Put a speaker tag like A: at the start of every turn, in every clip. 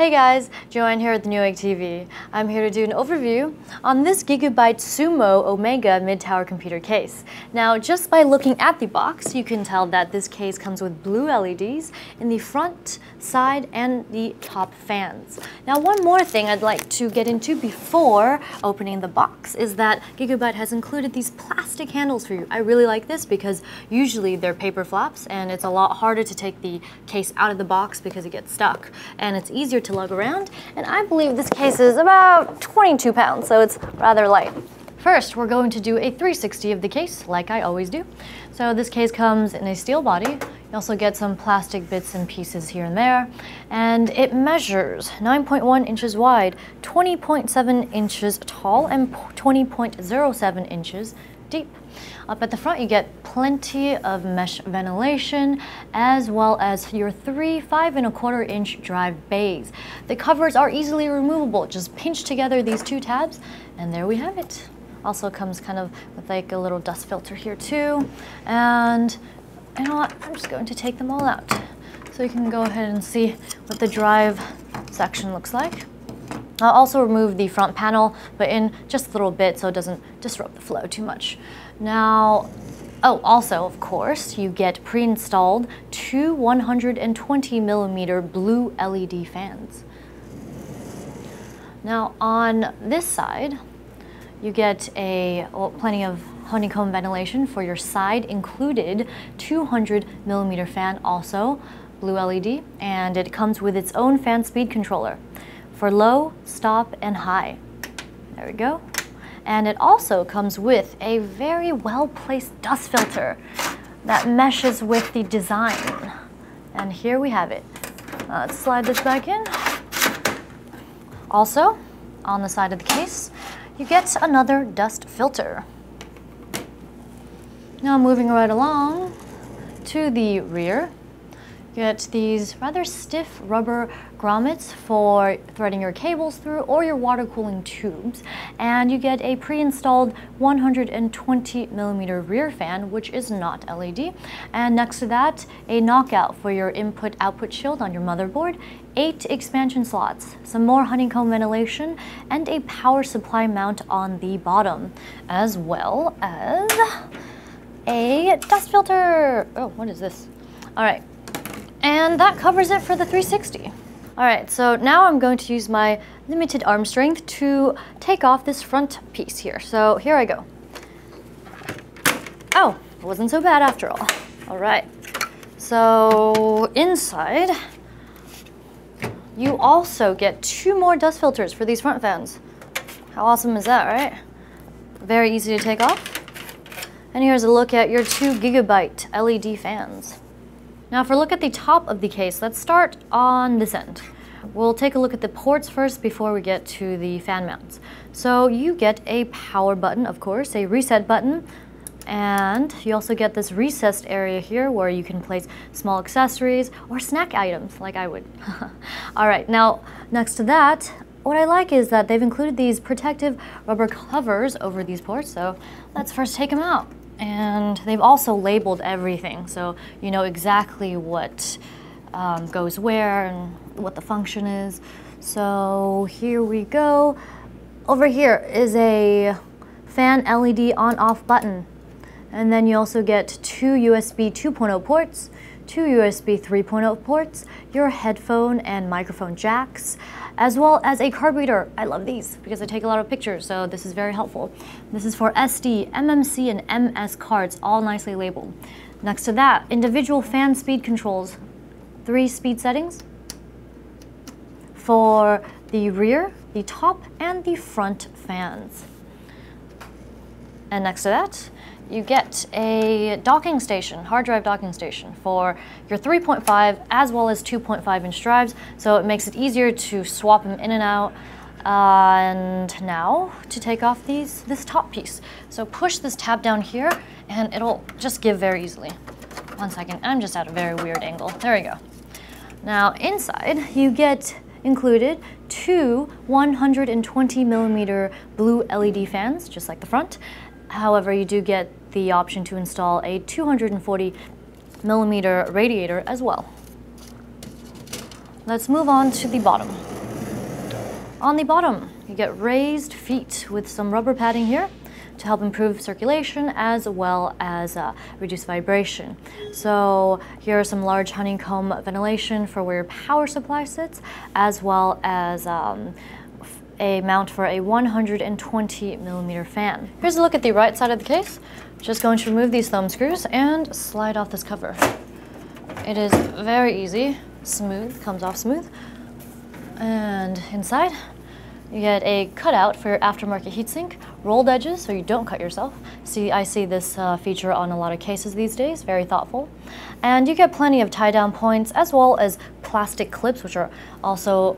A: Hey guys, Joanne here at the Newegg TV. I'm here to do an overview on this GIGABYTE SUMO OMEGA mid-tower computer case. Now, just by looking at the box, you can tell that this case comes with blue LEDs in the front, side, and the top fans. Now, one more thing I'd like to get into before opening the box is that GIGABYTE has included these plastic handles for you. I really like this because usually they're paper flaps and it's a lot harder to take the case out of the box because it gets stuck, and it's easier to lug around, and I believe this case is about 22 pounds, so it's rather light. First, we're going to do a 360 of the case, like I always do. So this case comes in a steel body. You also get some plastic bits and pieces here and there, and it measures 9.1 inches wide, 20.7 inches tall, and 20.07 inches deep. Up at the front, you get plenty of mesh ventilation, as well as your 3 5¼ inch drive bays. The covers are easily removable. Just pinch together these two tabs, and there we have it. Also comes kind of with like a little dust filter here too. And you know what? I'm just going to take them all out so you can go ahead and see what the drive section looks like. I'll also remove the front panel, but in just a little bit so it doesn't disrupt the flow too much. Now, also, of course, you get pre-installed two 120mm blue LED fans. Now, on this side, you get plenty of honeycomb ventilation for your side included 200mm fan, also blue LED, and it comes with its own fan speed controller for low, stop, and high. There we go. And it also comes with a very well-placed dust filter that meshes with the design. And here we have it. Let's slide this back in. Also, on the side of the case, you get another dust filter. Now moving right along to the rear, you get these rather stiff rubber grommets for threading your cables through or your water cooling tubes, and you get a pre-installed 120mm rear fan, which is not LED, and next to that a knockout for your input-output shield on your motherboard, 8 expansion slots, some more honeycomb ventilation, and a power supply mount on the bottom, as well as a dust filter. Oh, what is this? All right. And that covers it for the 360. All right, so now I'm going to use my limited arm strength to take off this front piece here. So here I go. Oh, it wasn't so bad after all. All right, so inside, you also get 2 more dust filters for these front fans. How awesome is that, right? Very easy to take off. And here's a look at your 2 GIGABYTE LED fans. Now, if we look at the top of the case, let's start on this end. We'll take a look at the ports first before we get to the fan mounts. So you get a power button, of course, a reset button, and you also get this recessed area here where you can place small accessories or snack items, like I would. All right, now next to that, what I like is that they've included these protective rubber covers over these ports, so let's first take them out. And they've also labeled everything, so you know exactly what goes where and what the function is. So here we go. Over here is a fan LED on-off button. And then you also get 2 USB 2.0 ports, 2 USB 3.0 ports, your headphone and microphone jacks, as well as a card reader. I love these because I take a lot of pictures, so this is very helpful. This is for SD, MMC, and MS cards, all nicely labeled. Next to that, individual fan speed controls, 3 speed settings for the rear, the top, and the front fans. And next to that, you get a docking station, hard drive docking station for your 3.5 as well as 2.5 inch drives, so it makes it easier to swap them in and out. And now to take off this top piece. So push this tab down here and it'll just give very easily. One second, I'm just at a very weird angle. There we go. Now inside you get included 2 120mm blue LED fans, just like the front. However, you do get the option to install a 240mm radiator as well. let's move on to the bottom. On the bottom, you get raised feet with some rubber padding here to help improve circulation as well as reduce vibration. So here are some large honeycomb ventilation for where your power supply sits, as well as a mount for a 120mm fan. Here's a look at the right side of the case. Just going to remove these thumb screws and slide off this cover. It is very easy, smooth, comes off smooth. And inside, you get a cutout for your aftermarket heatsink, rolled edges so you don't cut yourself. I see this feature on a lot of cases these days, very thoughtful. And you get plenty of tie-down points as well as plastic clips, which also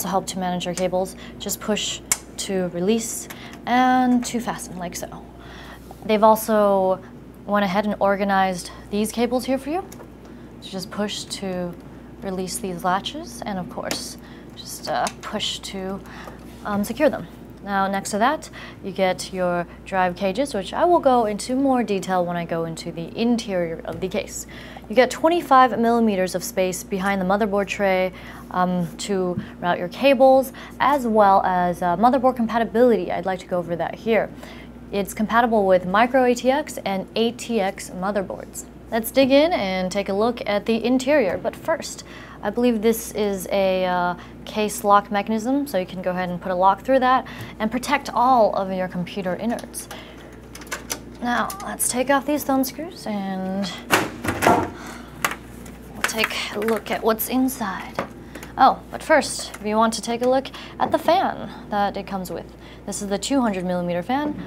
A: help to manage your cables. Just push to release and to fasten, like so. They've also went ahead and organized these cables here for you. So just push to release these latches, and of course, just push to secure them. Now, next to that, you get your drive cages, which I will go into more detail when I go into the interior of the case. You get 25mm of space behind the motherboard tray to route your cables, as well as motherboard compatibility. I'd like to go over that here. It's compatible with micro ATX and ATX motherboards. Let's dig in and take a look at the interior, but first, I believe this is a case lock mechanism, so you can go ahead and put a lock through that and protect all of your computer innards. Now, let's take off these thumb screws and we'll take a look at what's inside. Oh, but first, if you want to take a look at the fan that it comes with. This is the 200mm fan.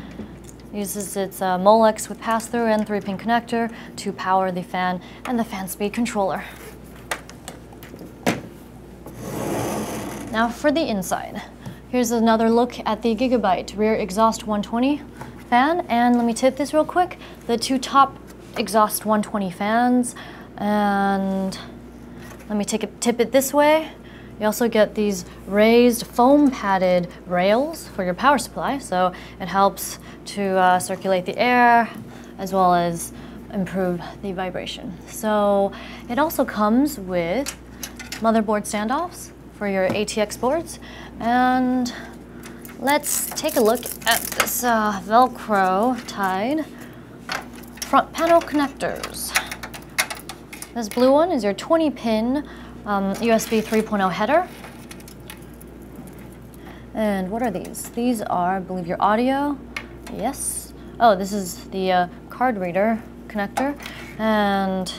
A: Uses its Molex with pass-through and 3-pin connector to power the fan and the fan speed controller. Now for the inside. Here's another look at the Gigabyte rear exhaust 120 fan, and let me tip this real quick. The two top exhaust 120 fans, and let me tip it this way. You also get these raised foam padded rails for your power supply, so it helps to circulate the air as well as improve the vibration. So it also comes with motherboard standoffs for your ATX boards, and let's take a look at this Velcro tied front panel connectors. This blue one is your 20-pin USB 3.0 header. And what are these? These are, I believe, your audio. Yes. Oh, this is the card reader connector. And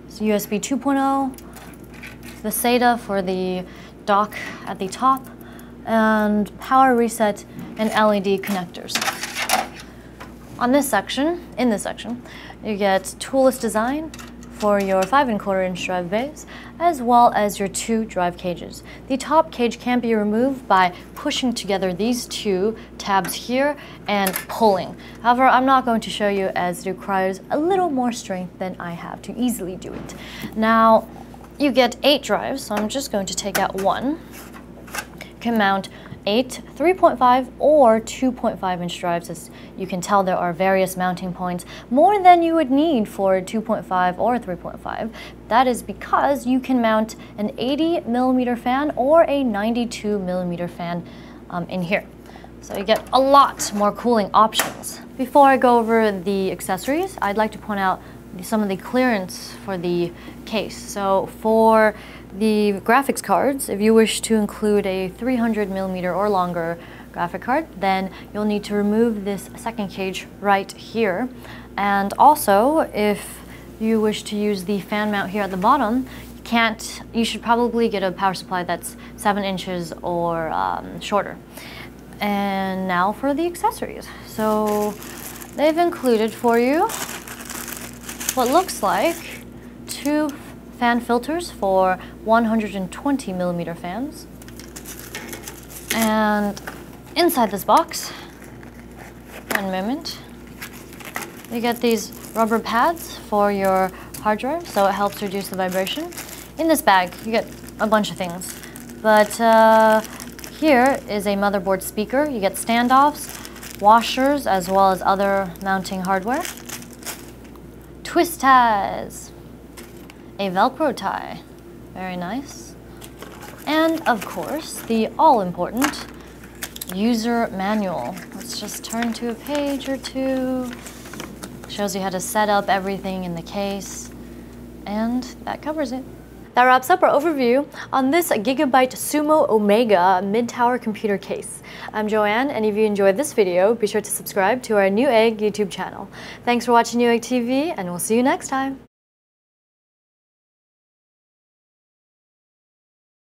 A: it's USB 2.0. The SATA for the dock at the top. And power reset and LED connectors. In this section, you get toolless design for your 5¼ drive bays, as well as your 2 drive cages. The top cage can be removed by pushing together these 2 tabs here and pulling. However, I'm not going to show you as it requires a little more strength than I have to easily do it. Now, you get 8 drives, so I'm just going to take out one. You can mount 8 3.5 or 2.5-inch drives. As you can tell, there are various mounting points, more than you would need for a 2.5 or a 3.5. That is because you can mount an 80mm fan or a 92mm fan in here. So you get a lot more cooling options. Before I go over the accessories, I'd like to point out some of the clearance for the case. So for the graphics cards, if you wish to include a 300mm or longer graphic card, then you'll need to remove this second cage right here. And also, if you wish to use the fan mount here at the bottom, you should probably get a power supply that's 7 inches or shorter. And now for the accessories. So they've included for you what looks like 2 fan filters for 120mm fans. And inside this box, one moment, you get these rubber pads for your hard drive, so it helps reduce the vibration. In this bag, you get a bunch of things, but here is a motherboard speaker. You get standoffs, washers, as well as other mounting hardware. Twist ties, a Velcro tie, very nice. And of course, the all-important user manual. Let's just turn to a page or two. Shows you how to set up everything in the case, and that covers it. That wraps up our overview on this GIGABYTE SUMO OMEGA mid-tower computer case. I'm Joanne, and if you enjoyed this video, be sure to subscribe to our Newegg YouTube channel. Thanks for watching Newegg TV, and we'll see you next time.